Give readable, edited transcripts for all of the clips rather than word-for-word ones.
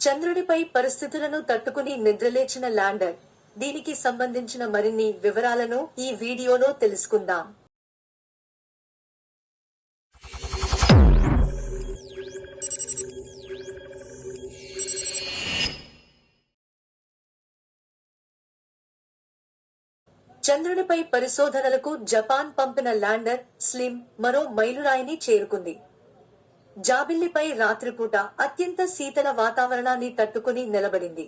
చంద్రుడిపై పరిస్థితులను తట్టుకుని నిద్రలేచిన ల్యాండర్. దీనికి సంబంధించిన మరిన్ని వివరాలను ఈ వీడియోలో తెలుసుకుందాం. చంద్రుడిపై పరిశోధనలకు జపాన్ పంపిన ల్యాండర్ స్లిమ్ మరో మైలురాయిని చేరుకుంది. జాబిల్లిపై రాత్రిపూట అత్యంత శీతల వాతావరణాన్ని తట్టుకుని నిలబడింది.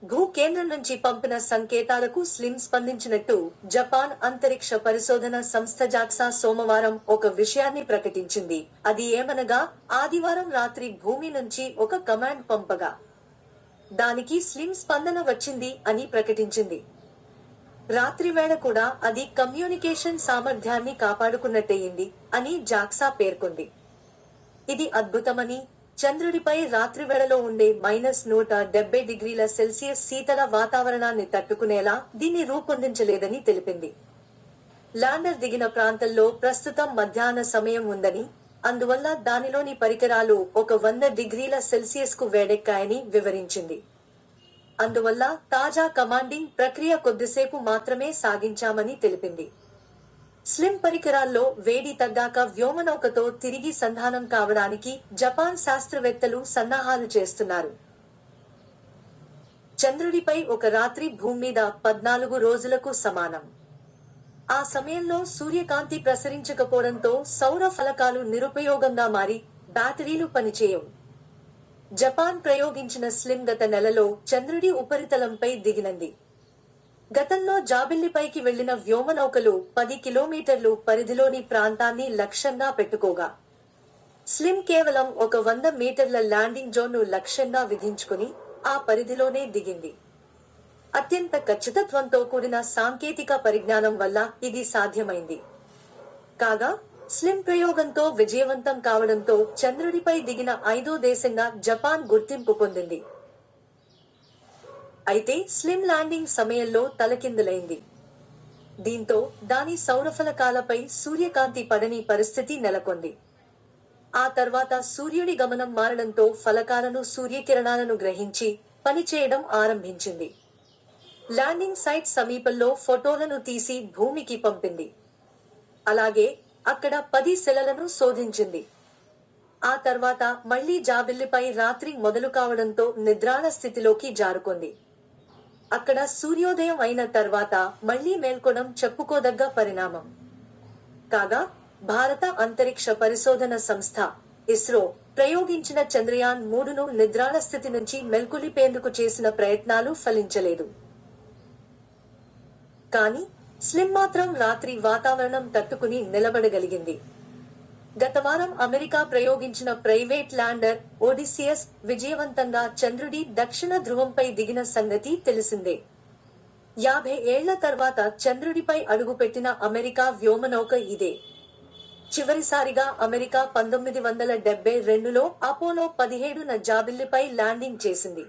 భూ కేంద్రం నుంచి పంపిన సంకేతాలకు స్లిమ్ స్పందించినట్టు జపాన్ అంతరిక్ష పరిశోధన సంస్థ జాక్సా సోమవారం ఒక విషయాన్ని ప్రకటించింది. అది ఏమనగా, ఆదివారం రాత్రి భూమి నుంచి ఒక కమాండ్ పంపగా దానికి స్లిమ్ స్పందన వచ్చింది అని ప్రకటించింది. రాత్రివేళ కూడా అది కమ్యూనికేషన్ సామర్థ్యాన్ని కాపాడుకున్నట్టయింది అని జాక్సా పేర్కొంది. ఇది అద్భుతమని, చంద్రుడిపై రాత్రివేళలో ఉండే -170°C శీతల వాతావరణాన్ని తట్టుకునేలా దీన్ని రూపొందించలేదని తెలిపింది. ల్యాండర్ దిగిన ప్రాంతంలో ప్రస్తుతం మధ్యాహ్న సమయం ఉందని, అందువల్ల దానిలోని పరికరాలు 100°C వేడెక్కాయని వివరించింది. అందువల్ల తాజా కమాండింగ్ ప్రక్రియ కొద్దిసేపు మాత్రమే సాగించామని తెలిపింది. స్లిమ్ పరికరాల్లో వేడి తగ్గాక వ్యోమనౌకతో తిరిగి సంధానం కావడానికి జపాన్ శాస్త్రవేత్తలు సన్నాహాలు చేస్తున్నారు. చంద్రుడిపై ఒక రాత్రి భూమి మీద 14 రోజులకు సమానం. ఆ సమయంలో సూర్యకాంతి ప్రసరించకపోవడంతో సౌర ఫలకాలు నిరుపయోగంగా మారి బ్యాటరీలు పనిచేయవు. జపాన్ ప్రయోగించిన స్లిమ్ గత నెలలో చంద్రుడి ఉపరితలంపై దిగినంది. గతంలో జాబిల్లిపైకి వెళ్లిన వ్యోమనౌకలు 10 కిలోమీటర్లు పరిధిలోని ప్రాంతాన్ని లక్ష్యంగా పెట్టుకోగా, స్లిమ్ కేవలం 100 మీటర్ల ల్యాండింగ్ జోన్ను లక్ష్యంగా విధించుకుని ఆ పరిధిలోనే దిగింది. అత్యంత ఖచ్చితత్వంతో కూడిన సాంకేతిక పరిజ్ఞానం వల్ల ఇది సాధ్యమైంది. కాగా స్లిమ్ ప్రయోగంతో విజయవంతం కావడంతో చంద్రుడిపై దిగిన 5వ దేశంగా జపాన్ గుర్తింపు పొందింది. అయితే స్లిమ్ ల్యాండింగ్ సమయంలో తలకిందులైంది. దీంతో దాని సౌరఫలకాలపై సూర్యకాంతి పడని పరిస్థితి నెలకొంది. ఆ తర్వాత సూర్యుడి గమనం మారడంతో ఫలకాలను సూర్యకిరణాలను గ్రహించి పనిచేయడం ఆరంభించింది. ల్యాండింగ్ సైట్ సమీపంలో ఫోటోలను తీసి భూమికి పంపింది. అలాగే అక్కడ 10 సెలలను శోధించింది. ఆ తర్వాత మళ్లీ జాబిల్లిపై రాత్రి మొదలు కావడంతో నిద్రాణ స్థితిలోకి జారుకుంది. అక్కడ సూర్యోదయం అయిన తర్వాత మళ్లీ మేల్కొనడం చెప్పుకోదగ్గ పరిణామం. కాగా భారత అంతరిక్ష పరిశోధన సంస్థ ఇస్రో ప్రయోగించిన చంద్రయాన్ 3ను నిద్రాణ స్థితి నుంచి మెల్కొలిపేందుకు చేసిన ప్రయత్నాలు ఫలించలేదు. కానీ స్లిమ్ మాత్రం రాత్రి వాతావరణం తట్టుకుని నిలబడగలిగింది. గత వారం అమెరికా ప్రయోగించిన ప్రైవేట్ ల్యాండర్ ఓడిసియస్ విజయవంతంగా చంద్రుడి దక్షిణ ధ్రువంపై దిగిన సంగతి తెలిసిందే. 50 ఏళ్ల తర్వాత చంద్రుడిపై అడుగుపెట్టిన అమెరికా వ్యోమనౌక ఇదే. చివరిసారిగా అమెరికా 1972లో అపోలో 17న జాబిల్లిపై ల్యాండింగ్ చేసింది.